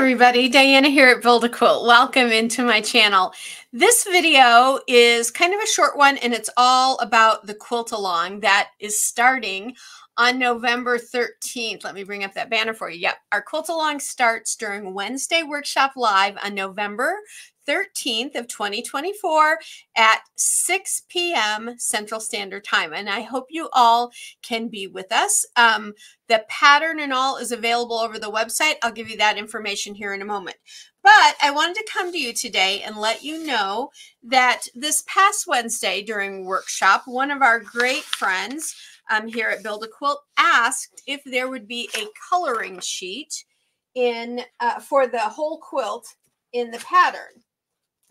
everybody, Diana here at Build A Quilt. Welcome into my channel. This video is kind of a short one and it's all about the Quilt Along that is starting on November 13th. Let me bring up that banner for you. Yep, our Quilt Along starts during Wednesday Workshop Live on November 13th of 2024 at 6 p.m. Central Standard Time. And I hope you all can be with us. The pattern and all is available over the website. I'll give you that information here in a moment. But I wanted to come to you today and let you know that this past Wednesday during workshop, one of our great friends here at Build A Quilt asked if there would be a coloring sheet in for the whole quilt in the pattern.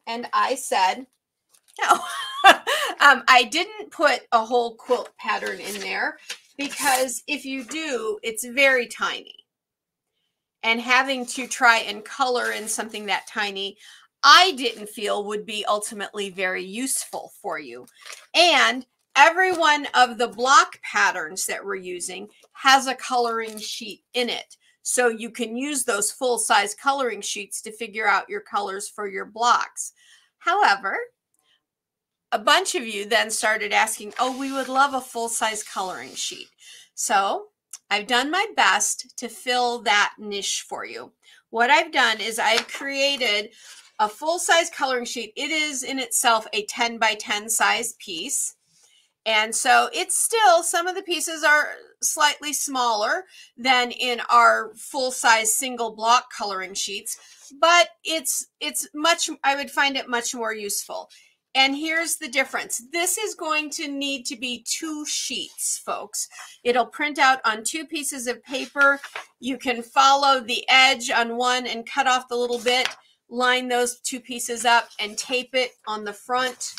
And I said, no. I didn't put a whole quilt pattern in there because if you do, it's very tiny. And having to try and color in something that tiny, I didn't feel would be ultimately very useful for you. And every one of the block patterns that we're using has a coloring sheet in it. So you can use those full-size coloring sheets to figure out your colors for your blocks. However, a bunch of you then started asking, oh, we would love a full-size coloring sheet. So I've done my best to fill that niche for you. What I've done is I've created a full-size coloring sheet. It is in itself a 10 by 10 size piece. And so it's still, some of the pieces are slightly smaller than in our full-size single block coloring sheets, but it's much, I would find it much more useful. And here's the difference. This is going to need to be 2 sheets, folks. It'll print out on 2 pieces of paper. You can follow the edge on one and cut off the little bit, line those 2 pieces up and tape it on the front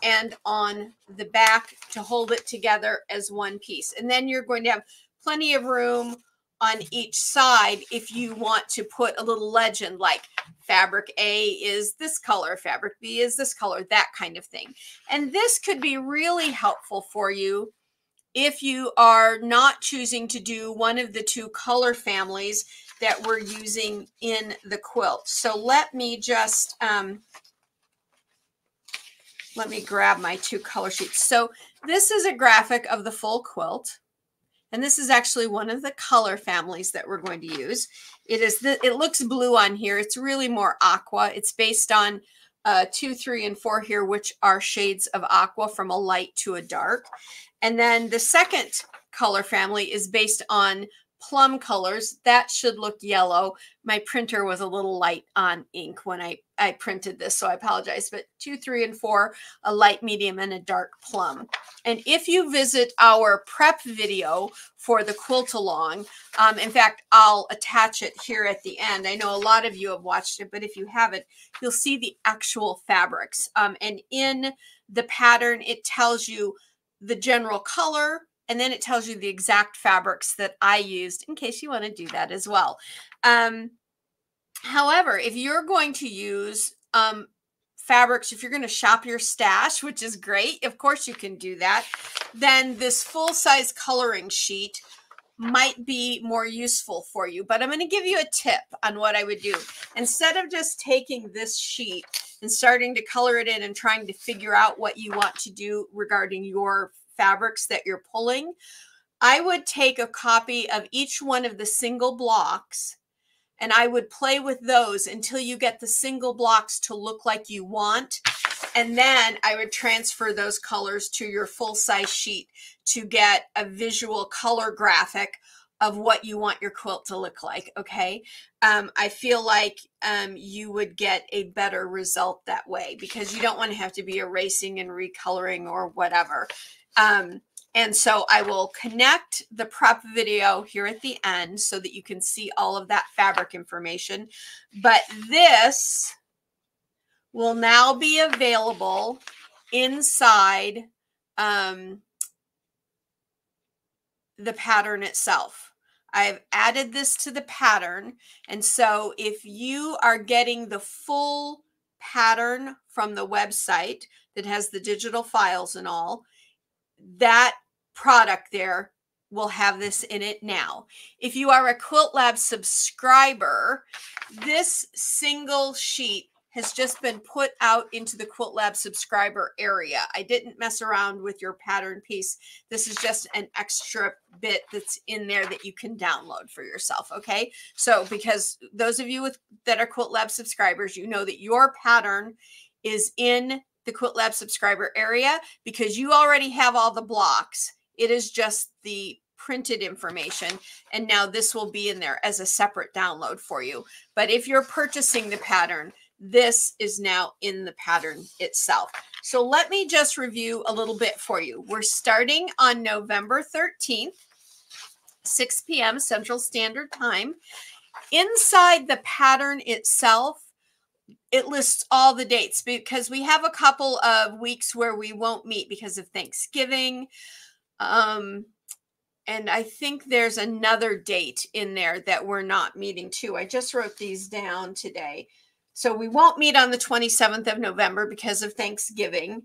and on the back to hold it together as one piece. And then you're going to have plenty of room on each side if you want to put a little legend like fabric A is this color, fabric B is this color, that kind of thing. And this could be really helpful for you if you are not choosing to do one of the 2 color families that we're using in the quilt. So let me just let me grab my 2 color sheets. So this is a graphic of the full quilt. And this is actually one of the color families that we're going to use. It looks blue on here. It's really more aqua. It's based on 2, 3, and 4 here, which are shades of aqua from a light to a dark. And then the second color family is based on plum colors. That should look yellow. My printer was a little light on ink when I printed this, so I apologize. But 2, 3, and 4, a light, medium, and a dark plum. And if you visit our prep video for the Quilt Along, in fact, I'll attach it here at the end. I know a lot of you have watched it, but if you haven't, you'll see the actual fabrics. And in the pattern, it tells you the general color, and then it tells you the exact fabrics that I used in case you want to do that as well. However, if you're going to use fabrics, if you're going to shop your stash, which is great, of course you can do that, then this full-size coloring sheet might be more useful for you. But I'm going to give you a tip on what I would do. Instead of just taking this sheet and starting to color it in and trying to figure out what you want to do regarding your fabrics that you're pulling, I would take a copy of each one of the single blocks and I would play with those until you get the single blocks to look like you want. And then I would transfer those colors to your full-size sheet to get a visual color graphic of what you want your quilt to look like, okay? I feel like you would get a better result that way because you don't want to have to be erasing and recoloring or whatever. And so I will connect the prep video here at the end so that you can see all of that fabric information. But this will now be available inside the pattern itself. I've added this to the pattern. And so if you are getting the full pattern from the website that has the digital files and all, that product there will have this in it now. If you are a Quilt Lab subscriber, this single sheet has just been put out into the Quilt Lab subscriber area. I didn't mess around with your pattern piece. This is just an extra bit that's in there that you can download for yourself, okay? So because those of you that are Quilt Lab subscribers, you know that your pattern is in the Quilt Lab subscriber area because you already have all the blocks. It is just the printed information, and now this will be in there as a separate download for you. But if you're purchasing the pattern, this is now in the pattern itself. So let me just review a little bit for you. We're starting on November 13th, 6 p.m. Central Standard Time. Inside the pattern itself, it lists all the dates because we have a couple of weeks where we won't meet because of Thanksgiving. And I think there's another date in there that we're not meeting too. I just wrote these down today. So we won't meet on the 27th of November because of Thanksgiving.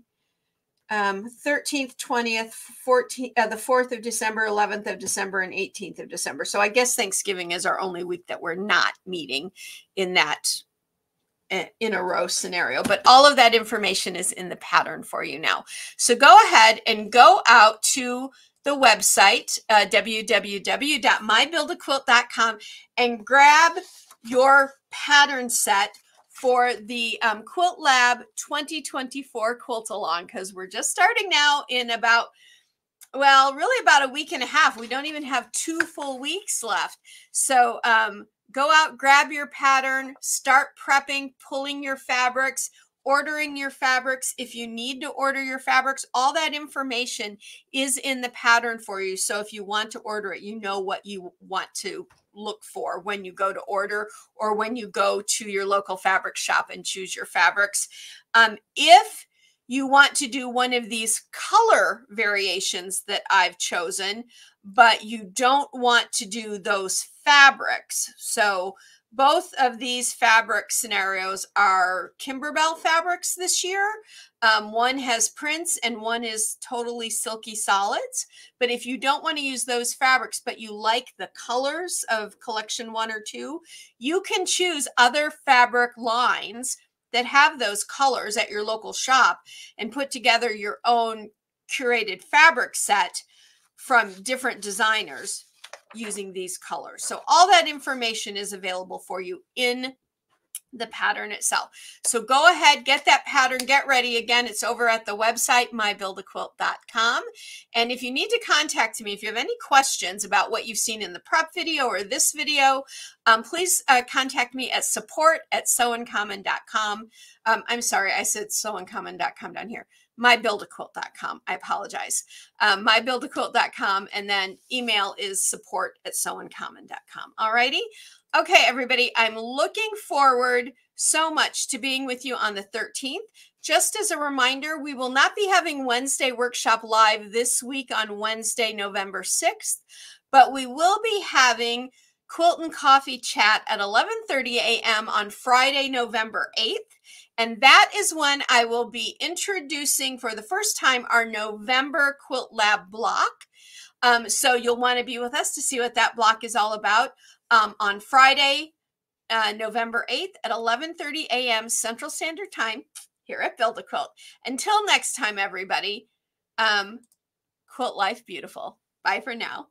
13th, 20th, 14th, the 4th of December, 11th of December, and 18th of December. So I guess Thanksgiving is our only week that we're not meeting in that in a row scenario. But all of that information is in the pattern for you now. So go ahead and go out to the website, www.mybuildaquilt.com, and grab your pattern set for the Quilt Lab 2024 Quilt Along, because we're just starting now in about, well, really about a week and a half. We don't even have 2 full weeks left. So go out, grab your pattern, start prepping, pulling your fabrics, ordering your fabrics. If you need to order your fabrics, all that information is in the pattern for you. So if you want to order it, you know what you want to look for when you go to order or when you go to your local fabric shop and choose your fabrics. If you want to do one of these color variations that I've chosen, but you don't want to do those fabrics. So both of these fabric scenarios are Kimberbell fabrics this year. One has prints and one is totally silky solids. But if you don't want to use those fabrics, but you like the colors of collection 1 or 2, you can choose other fabric lines that have those colors at your local shop and put together your own curated fabric set from different designers using these colors. So all that information is available for you in the pattern itself. So go ahead, get that pattern, get ready. Again, it's over at the website, mybuildaquilt.com. And if you need to contact me, if you have any questions about what you've seen in the prep video or this video, please contact me at support@sewuncommon.com. I'm sorry, I said sewuncommon.com down here. mybuildaquilt.com. I apologize. mybuildaquilt.com, and then email is support@sewuncommon.com. All righty. Okay, everybody, I'm looking forward so much to being with you on the 13th. Just as a reminder, we will not be having Wednesday Workshop Live this week on Wednesday, November 6th, but we will be having Quilt and Coffee Chat at 11:30 a.m. on Friday, November 8th. And that is when I will be introducing for the first time our November Quilt Lab block. So you'll want to be with us to see what that block is all about on Friday, November 8th at 11:30 a.m. Central Standard Time here at Build a Quilt. Until next time, everybody, quilt life beautiful. Bye for now.